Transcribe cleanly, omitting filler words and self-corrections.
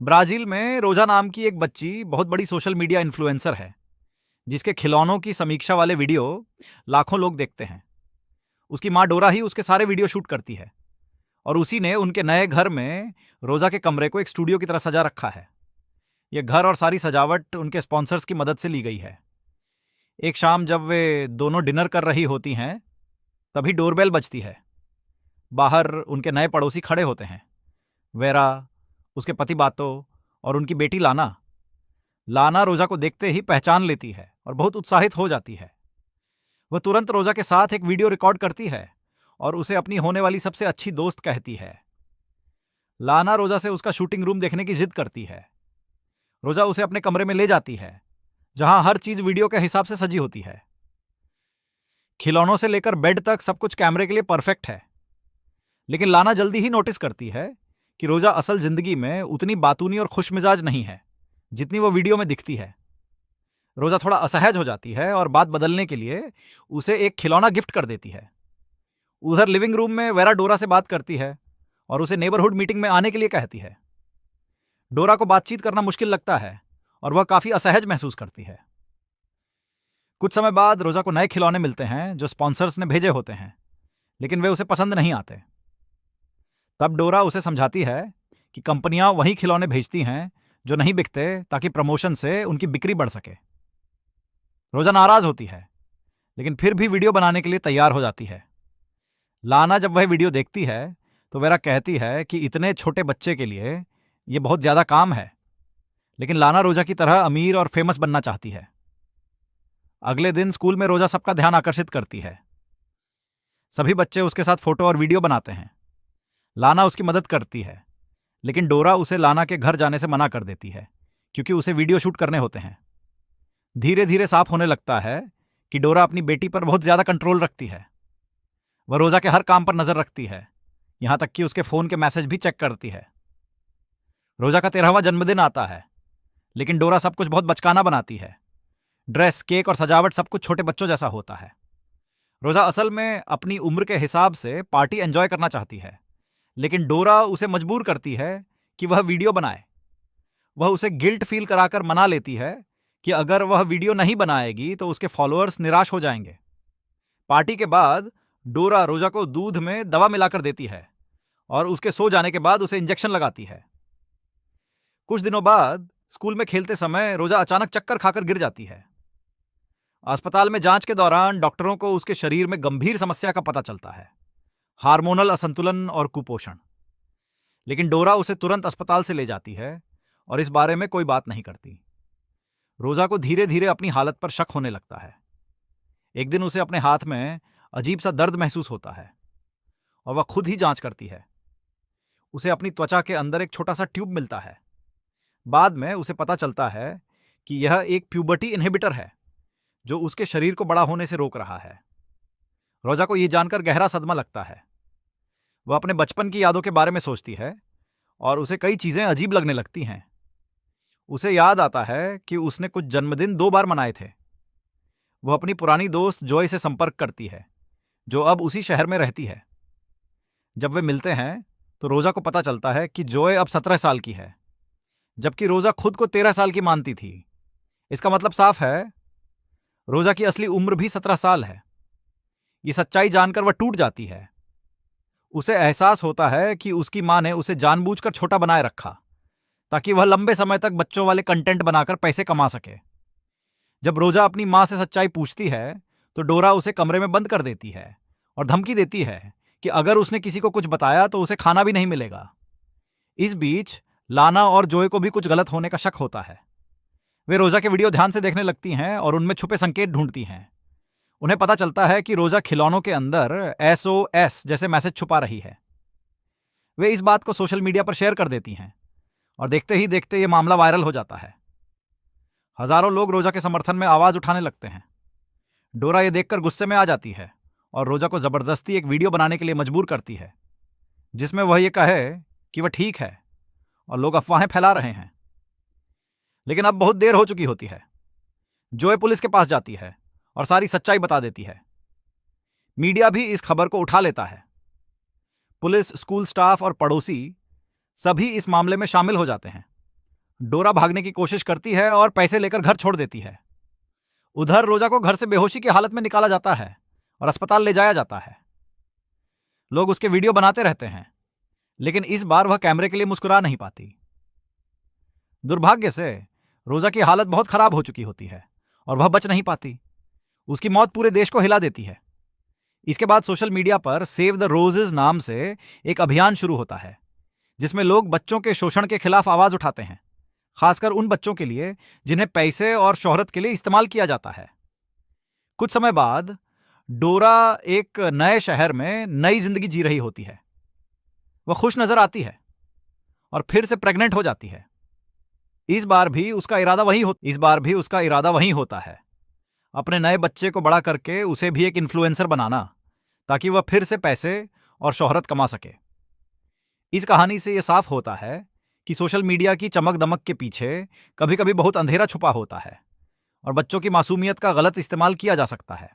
Brazil में रोजा नाम की एक बच्ची बहुत बड़ी सोशल मीडिया इन्फ्लुएंसर है, जिसके खिलौनों की समीक्षा वाले वीडियो लाखों लोग देखते हैं। उसकी माँ डोरा ही उसके सारे वीडियो शूट करती है और उसी ने उनके नए घर में रोजा के कमरे को एक स्टूडियो की तरह सजा रखा है। यह घर और सारी सजावट उनके स्पॉन्सर्स की मदद से ली गई है। एक शाम जब वे दोनों डिनर कर रही होती हैं, तभी डोरबेल बजती है। बाहर उनके नए पड़ोसी खड़े होते हैं, वेरा, उसके पति बातो और उनकी बेटी लाना। लाना रोजा को देखते ही पहचान लेती है और बहुत उत्साहित हो जाती है। वह तुरंत रोजा के साथ एक वीडियो रिकॉर्ड करती है और उसे अपनी होने वाली सबसे अच्छी दोस्त कहती है। लाना रोजा से उसका शूटिंग रूम देखने की जिद करती है। रोजा उसे अपने कमरे में ले जाती है, जहां हर चीज वीडियो के हिसाब से सजी होती है। खिलौनों से लेकर बेड तक सब कुछ कैमरे के लिए परफेक्ट है। लेकिन लाना जल्दी ही नोटिस करती है कि रोजा असल जिंदगी में उतनी बातूनी और खुशमिजाज नहीं है जितनी वो वीडियो में दिखती है। रोजा थोड़ा असहज हो जाती है और बात बदलने के लिए उसे एक खिलौना गिफ्ट कर देती है। उधर लिविंग रूम में वेरा डोरा से बात करती है और उसे नेबरहुड मीटिंग में आने के लिए कहती है। डोरा को बातचीत करना मुश्किल लगता है और वह काफी असहज महसूस करती है। कुछ समय बाद रोजा को नए खिलौने मिलते हैं जो स्पॉन्सर्स ने भेजे होते हैं, लेकिन वे उसे पसंद नहीं आते। तब डोरा उसे समझाती है कि कंपनियां वही खिलौने भेजती हैं जो नहीं बिकते, ताकि प्रमोशन से उनकी बिक्री बढ़ सके। रोजा नाराज होती है, लेकिन फिर भी वीडियो बनाने के लिए तैयार हो जाती है। लाना जब वह वीडियो देखती है तो वेरा कहती है कि इतने छोटे बच्चे के लिए यह बहुत ज्यादा काम है। लेकिन लाना रोजा की तरह अमीर और फेमस बनना चाहती है। अगले दिन स्कूल में रोजा सबका ध्यान आकर्षित करती है। सभी बच्चे उसके साथ फोटो और वीडियो बनाते हैं। लाना उसकी मदद करती है, लेकिन डोरा उसे लाना के घर जाने से मना कर देती है, क्योंकि उसे वीडियो शूट करने होते हैं। धीरे धीरे साफ होने लगता है कि डोरा अपनी बेटी पर बहुत ज्यादा कंट्रोल रखती है। वह रोजा के हर काम पर नजर रखती है, यहां तक कि उसके फोन के मैसेज भी चेक करती है। रोजा का 13वां जन्मदिन आता है, लेकिन डोरा सब कुछ बहुत बचकाना बनाती है। ड्रेस, केक और सजावट सब कुछ छोटे बच्चों जैसा होता है। रोजा असल में अपनी उम्र के हिसाब से पार्टी एंजॉय करना चाहती है, लेकिन डोरा उसे मजबूर करती है कि वह वीडियो बनाए। वह उसे गिल्ट फील कराकर मना लेती है कि अगर वह वीडियो नहीं बनाएगी तो उसके फॉलोअर्स निराश हो जाएंगे। पार्टी के बाद डोरा रोजा को दूध में दवा मिलाकर देती है और उसके सो जाने के बाद उसे इंजेक्शन लगाती है। कुछ दिनों बाद स्कूल में खेलते समय रोजा अचानक चक्कर खाकर गिर जाती है। अस्पताल में जांच के दौरान डॉक्टरों को उसके शरीर में गंभीर समस्या का पता चलता है, हार्मोनल असंतुलन और कुपोषण। लेकिन डोरा उसे तुरंत अस्पताल से ले जाती है और इस बारे में कोई बात नहीं करती। रोजा को धीरे धीरे अपनी हालत पर शक होने लगता है। एक दिन उसे अपने हाथ में अजीब सा दर्द महसूस होता है और वह खुद ही जांच करती है। उसे अपनी त्वचा के अंदर एक छोटा सा ट्यूब मिलता है। बाद में उसे पता चलता है कि यह एक प्यूबर्टी इनहिबिटर है, जो उसके शरीर को बड़ा होने से रोक रहा है। रोजा को यह जानकर गहरा सदमा लगता है। वह अपने बचपन की यादों के बारे में सोचती है और उसे कई चीजें अजीब लगने लगती हैं। उसे याद आता है कि उसने कुछ जन्मदिन 2 बार मनाए थे। वह अपनी पुरानी दोस्त जॉय से संपर्क करती है, जो अब उसी शहर में रहती है। जब वे मिलते हैं तो रोजा को पता चलता है कि जॉय अब 17 साल की है, जबकि रोजा खुद को 13 साल की मानती थी। इसका मतलब साफ है, रोजा की असली उम्र भी 17 साल है। ये सच्चाई जानकर वह टूट जाती है। उसे एहसास होता है कि उसकी मां ने उसे जानबूझकर छोटा बनाए रखा, ताकि वह लंबे समय तक बच्चों वाले कंटेंट बनाकर पैसे कमा सके। जब रोजा अपनी मां से सच्चाई पूछती है तो डोरा उसे कमरे में बंद कर देती है और धमकी देती है कि अगर उसने किसी को कुछ बताया तो उसे खाना भी नहीं मिलेगा। इस बीच लाना और जोए को भी कुछ गलत होने का शक होता है। वे रोजा के वीडियो ध्यान से देखने लगती हैं और उनमें छुपे संकेत ढूंढती हैं। उन्हें पता चलता है कि रोजा खिलौनों के अंदर SOS जैसे मैसेज छुपा रही है। वे इस बात को सोशल मीडिया पर शेयर कर देती हैं और देखते ही देखते ये मामला वायरल हो जाता है। हजारों लोग रोजा के समर्थन में आवाज उठाने लगते हैं। डोरा ये देखकर गुस्से में आ जाती है और रोजा को जबरदस्ती एक वीडियो बनाने के लिए मजबूर करती है, जिसमें वह ये कहे कि वह ठीक है और लोग अफवाहें फैला रहे हैं। लेकिन अब बहुत देर हो चुकी होती है। जोए पुलिस के पास जाती है और सारी सच्चाई बता देती है। मीडिया भी इस खबर को उठा लेता है। पुलिस, स्कूल स्टाफ और पड़ोसी सभी इस मामले में शामिल हो जाते हैं। डोरा भागने की कोशिश करती है और पैसे लेकर घर छोड़ देती है। उधर रोजा को घर से बेहोशी की हालत में निकाला जाता है और अस्पताल ले जाया जाता है। लोग उसके वीडियो बनाते रहते हैं, लेकिन इस बार वह कैमरे के लिए मुस्कुरा नहीं पाती। दुर्भाग्य से रोजा की हालत बहुत खराब हो चुकी होती है और वह बच नहीं पाती। उसकी मौत पूरे देश को हिला देती है। इसके बाद सोशल मीडिया पर सेव द रोजेज नाम से एक अभियान शुरू होता है, जिसमें लोग बच्चों के शोषण के खिलाफ आवाज उठाते हैं, खासकर उन बच्चों के लिए जिन्हें पैसे और शोहरत के लिए इस्तेमाल किया जाता है। कुछ समय बाद डोरा एक नए शहर में नई जिंदगी जी रही होती है। वह खुश नजर आती है और फिर से प्रेग्नेंट हो जाती है। इस बार भी उसका इरादा वही होता है, अपने नए बच्चे को बड़ा करके उसे भी एक इन्फ्लुएंसर बनाना, ताकि वह फिर से पैसे और शोहरत कमा सके। इस कहानी से यह साफ होता है कि सोशल मीडिया की चमक दमक के पीछे कभी कभी बहुत अंधेरा छुपा होता है और बच्चों की मासूमियत का गलत इस्तेमाल किया जा सकता है।